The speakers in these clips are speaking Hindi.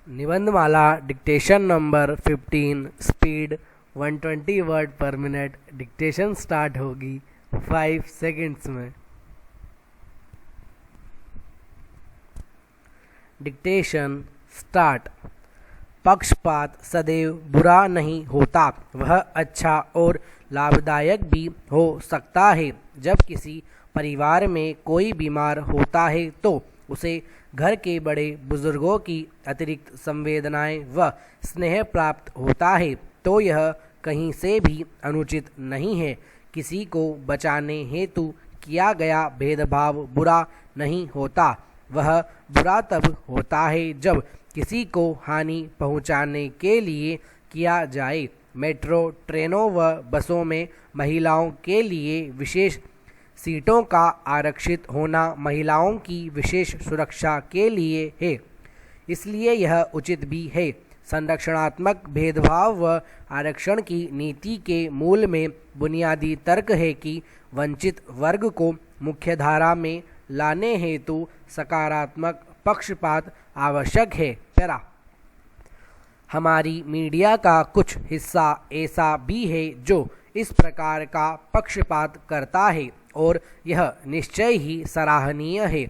Nibandhmala dictation number 15 speed 120 word per minute. Dictation start होगी 5 सेकंड्स में। Dictation start. पक्षपात सदैव बुरा नहीं होता, वह अच्छा और लाभदायक भी हो सकता है। जब किसी परिवार में कोई बीमार होता है तो उसे घर के बड़े बुजुर्गों की अतिरिक्त संवेदनाएं व स्नेह प्राप्त होता है, तो यह कहीं से भी अनुचित नहीं है। किसी को बचाने हेतु किया गया भेदभाव बुरा नहीं होता, वह बुरा तब होता है जब किसी को हानि पहुंचाने के लिए किया जाए। मेट्रो, ट्रेनों व बसों में महिलाओं के लिए विशेष सीटों का आरक्षित होना महिलाओं की विशेष सुरक्षा के लिए है, इसलिए यह उचित भी है। संरक्षणात्मक भेदभाव व आरक्षण की नीति के मूल में बुनियादी तर्क है कि वंचित वर्ग को मुख्यधारा में लाने हेतु सकारात्मक पक्षपात आवश्यक है। पैरा। हमारी मीडिया का कुछ हिस्सा ऐसा भी है जो इस प्रकार का पक्षपात करता है और यह निश्चय ही सराहनीय है।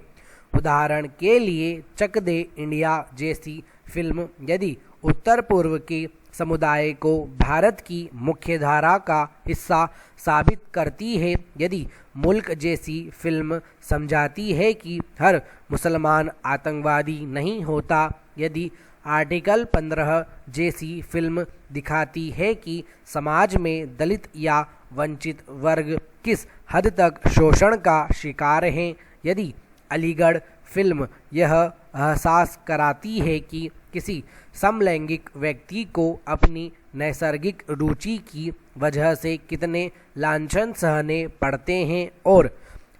उदाहरण के लिए चक दे इंडिया जैसी फिल्म यदि उत्तर पूर्व के समुदाय को भारत की मुख्यधारा का हिस्सा साबित करती है, यदि मुल्क जैसी फिल्म समझाती है कि हर मुसलमान आतंकवादी नहीं होता, यदि आर्टिकल 15 जैसी फिल्म दिखाती है कि समाज में दलित या वंचित वर्ग किस हद तक शोषण का शिकार हैं, यदि अलीगढ़ फिल्म यह एहसास कराती है कि किसी समलैंगिक व्यक्ति को अपनी नैसर्गिक रुचि की वजह से कितने लांछन सहने पड़ते हैं, और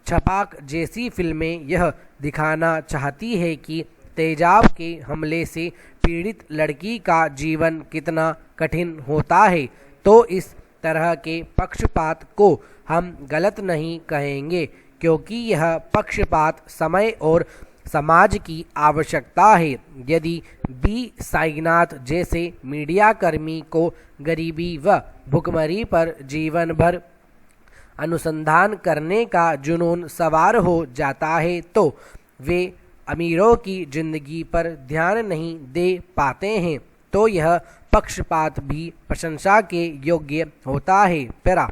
छपाक जैसी फिल्में यह दिखाना चाहती है कि तेजाब के हमले से पीड़ित लड़की का जीवन कितना कठिन होता है, तो इस तरह के पक्षपात को हम गलत नहीं कहेंगे, क्योंकि यह पक्षपात समय और समाज की आवश्यकता है। यदि बी साईनाथ जैसे मीडिया कर्मी को गरीबी व भुखमरी पर जीवन भर अनुसंधान करने का जुनून सवार हो जाता है, तो वे अमीरों की जिंदगी पर ध्यान नहीं दे पाते हैं, तो यह पक्षपात भी प्रशंसा के योग्य होता है। पैरा।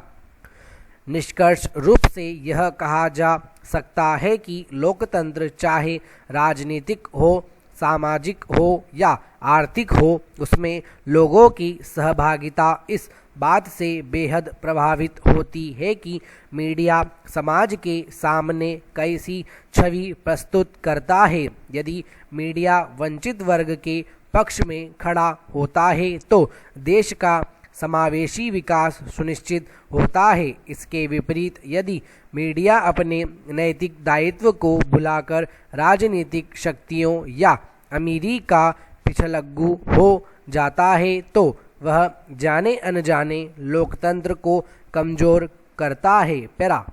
निष्कर्ष रूप से यह कहा जा सकता है कि लोकतंत्र चाहे राजनीतिक हो, सामाजिक हो या आर्थिक हो, उसमें लोगों की सहभागिता इस बात से बेहद प्रभावित होती है कि मीडिया समाज के सामने कैसी छवि प्रस्तुत करता है। यदि मीडिया वंचित वर्ग के पक्ष में खड़ा होता है तो देश का समावेशी विकास सुनिश्चित होता है। इसके विपरीत यदि मीडिया अपने नैतिक दायित्व को भुलाकर राजनीतिक शक्तियों या अमीरी का पिछलग्गू हो जाता है, तो वह जाने अनजाने लोकतंत्र को कमजोर करता है। पैरा।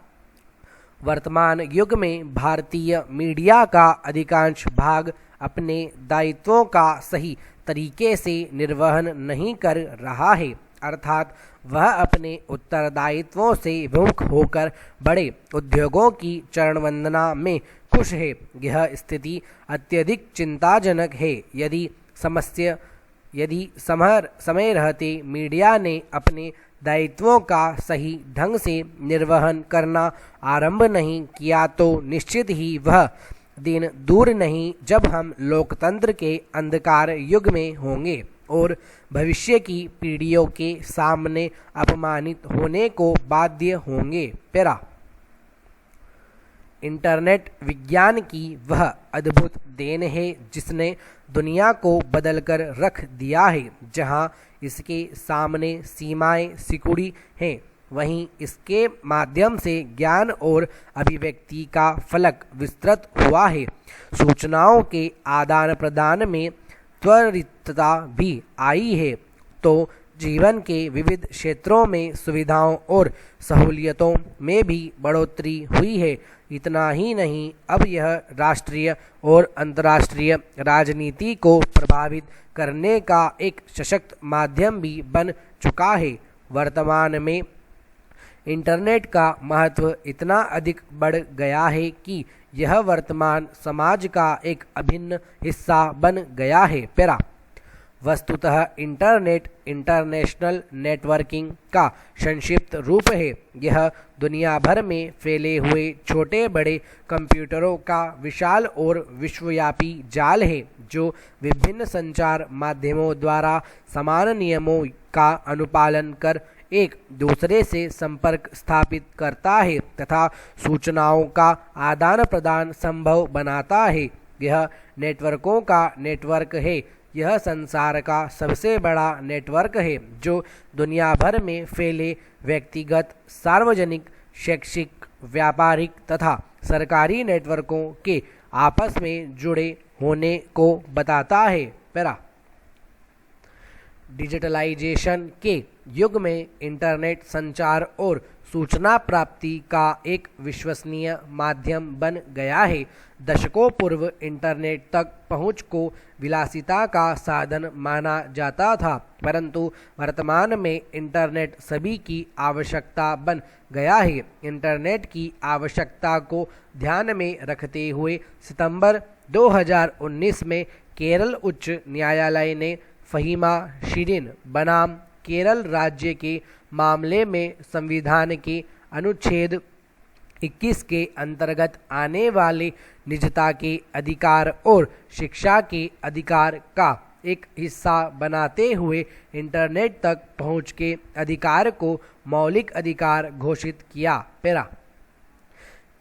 वर्तमान युग में भारतीय मीडिया का अधिकांश भाग अपने दायित्वों का सही तरीके से निर्वहन नहीं कर रहा है, अर्थात वह अपने उत्तरदायित्वों से विमुख होकर बड़े उद्योगों की चरणवंदना में खुश है। यह स्थिति अत्यधिक चिंताजनक है। यदि समय रहते मीडिया ने अपने दायित्वों का सही ढंग से निर्वहन करना आरंभ नहीं किया, तो निश्चित ही वह दिन दूर नहीं जब हम लोकतंत्र के अंधकार युग में होंगे और भविष्य की पीढ़ियों के सामने अपमानित होने को बाध्य होंगे। पैरा। इंटरनेट विज्ञान की वह अद्भुत देन है जिसने दुनिया को बदलकर रख दिया है। जहां इसके सामने सीमाएं सिकुड़ी हैं, वहीं इसके माध्यम से ज्ञान और अभिव्यक्ति का फलक विस्तृत हुआ है। सूचनाओं के आदान प्रदान में त्वरितता भी आई है, तो जीवन के विविध क्षेत्रों में सुविधाओं और सहूलियतों में भी बढ़ोतरी हुई है। इतना ही नहीं, अब यह राष्ट्रीय और अंतर्राष्ट्रीय राजनीति को प्रभावित करने का एक सशक्त माध्यम भी बन चुका है। वर्तमान में इंटरनेट का महत्व इतना अधिक बढ़ गया है कि यह वर्तमान समाज का एक अभिन्न हिस्सा बन गया है। पैरा वस्तुतः इंटरनेट इंटरनेशनल नेटवर्किंग का संक्षिप्त रूप है। यह दुनिया भर में फैले हुए छोटे बड़े कंप्यूटरों का विशाल और विश्वव्यापी जाल है, जो विभिन्न संचार माध्यमों द्वारा समान नियमों का अनुपालन कर एक दूसरे से संपर्क स्थापित करता है तथा सूचनाओं का आदान प्रदान संभव बनाता है। यह नेटवर्कों का नेटवर्क है। यह संसार का सबसे बड़ा नेटवर्क है, जो दुनिया भर में फैले व्यक्तिगत, सार्वजनिक, शैक्षिक, व्यापारिक तथा सरकारी नेटवर्कों के आपस में जुड़े होने को बताता है। पैरा डिजिटलाइजेशन के युग में इंटरनेट संचार और सूचना प्राप्ति का एक विश्वसनीय माध्यम बन गया है। दशकों पूर्व इंटरनेट तक पहुंच को विलासिता का साधन माना जाता था, परंतु वर्तमान में इंटरनेट सभी की आवश्यकता बन गया है। इंटरनेट की आवश्यकता को ध्यान में रखते हुए सितंबर 2019 में केरल उच्च न्यायालय ने फहीमा शिरीन बनाम केरल राज्य के मामले में संविधान के अनुच्छेद 21 के अंतर्गत आने वाले निजता के अधिकार और शिक्षा के अधिकार का एक हिस्सा बनाते हुए इंटरनेट तक पहुंच के अधिकार को मौलिक अधिकार घोषित किया। पैरा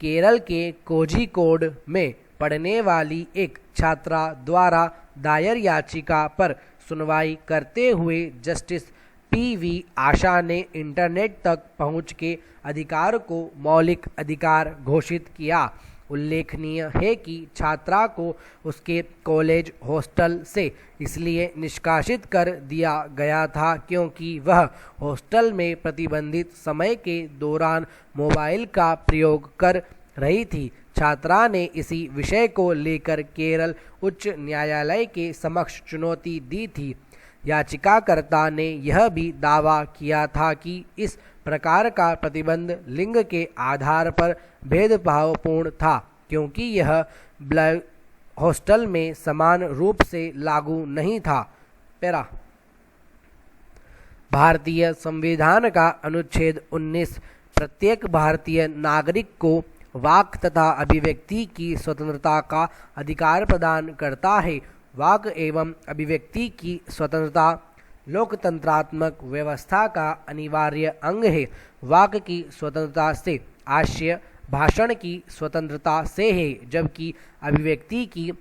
केरल के कोझिकोड में पढ़ने वाली एक छात्रा द्वारा दायर याचिका पर सुनवाई करते हुए जस्टिस पी.वी. आशा ने इंटरनेट तक पहुंच के अधिकार को मौलिक अधिकार घोषित किया। उल्लेखनीय है कि छात्रा को उसके कॉलेज हॉस्टल से इसलिए निष्कासित कर दिया गया था क्योंकि वह हॉस्टल में प्रतिबंधित समय के दौरान मोबाइल का प्रयोग कर रही थी। छात्रा ने इसी विषय को लेकर केरल उच्च न्यायालय के समक्ष चुनौती दी थी। याचिकाकर्ता ने यह भी दावा किया था कि इस प्रकार का प्रतिबंध लिंग के आधार पर भेदभावपूर्ण था, क्योंकि यह ब्लैक हॉस्टल में समान रूप से लागू नहीं था। पैरा भारतीय संविधान का अनुच्छेद 19 प्रत्येक भारतीय नागरिक को वाक तथा अभिव्यक्ति की स्वतंत्रता का अधिकार प्रदान करता है। वाक एवं अभिव्यक्ति की स्वतंत्रता लोकतंत्रात्मक व्यवस्था का अनिवार्य अंग है। वाक की स्वतंत्रता से आशय भाषण की स्वतंत्रता से है, जबकि अभिव्यक्ति की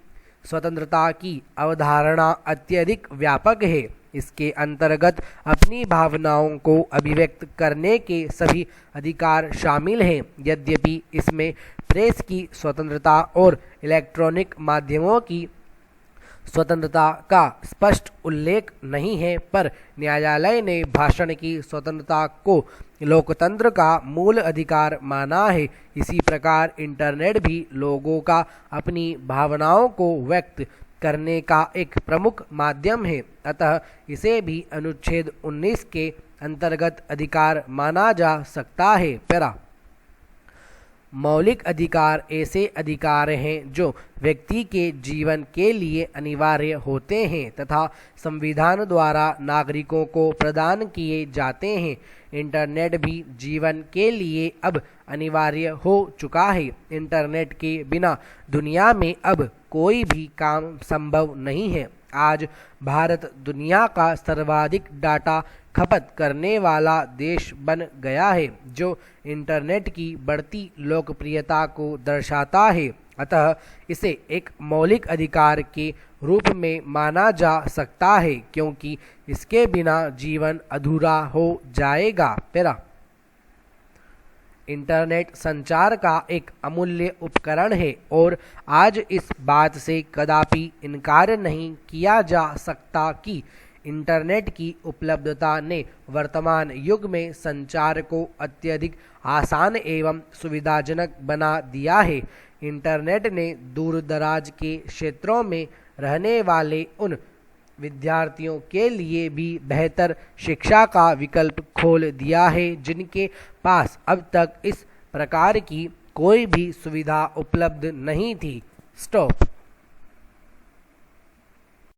स्वतंत्रता की अवधारणा अत्यधिक व्यापक है। इसके अंतर्गत अपनी भावनाओं को अभिव्यक्त करने के सभी अधिकार शामिल हैं। यद्यपि इसमें प्रेस की स्वतंत्रता और इलेक्ट्रॉनिक माध्यमों की स्वतंत्रता का स्पष्ट उल्लेख नहीं है, पर न्यायालय ने भाषण की स्वतंत्रता को लोकतंत्र का मूल अधिकार माना है। इसी प्रकार इंटरनेट भी लोगों का अपनी भावनाओं को व्यक्त करने का एक प्रमुख माध्यम है, अतः इसे भी अनुच्छेद 19 के अंतर्गत अधिकार माना जा सकता है। पैरा मौलिक अधिकार ऐसे अधिकार हैं जो व्यक्ति के जीवन के लिए अनिवार्य होते हैं तथा संविधान द्वारा नागरिकों को प्रदान किए जाते हैं। इंटरनेट भी जीवन के लिए अब अनिवार्य हो चुका है। इंटरनेट के बिना दुनिया में अब कोई भी काम संभव नहीं है। आज भारत दुनिया का सर्वाधिक डाटा खपत करने वाला देश बन गया है, जो इंटरनेट की बढ़ती लोकप्रियता को दर्शाता है। अतः इसे एक मौलिक अधिकार के रूप में माना जा सकता है, क्योंकि इसके बिना जीवन अधूरा हो जाएगा। पैरा इंटरनेट संचार का एक अमूल्य उपकरण है और आज इस बात से कदापि इनकार नहीं किया जा सकता कि इंटरनेट की उपलब्धता ने वर्तमान युग में संचार को अत्यधिक आसान एवं सुविधाजनक बना दिया है। इंटरनेट ने दूर दराज के क्षेत्रों में रहने वाले उन विद्यार्थियों के लिए भी बेहतर शिक्षा का विकल्प खोल दिया है जिनके पास अब तक इस प्रकार की कोई भी सुविधा उपलब्ध नहीं थी। स्टॉप।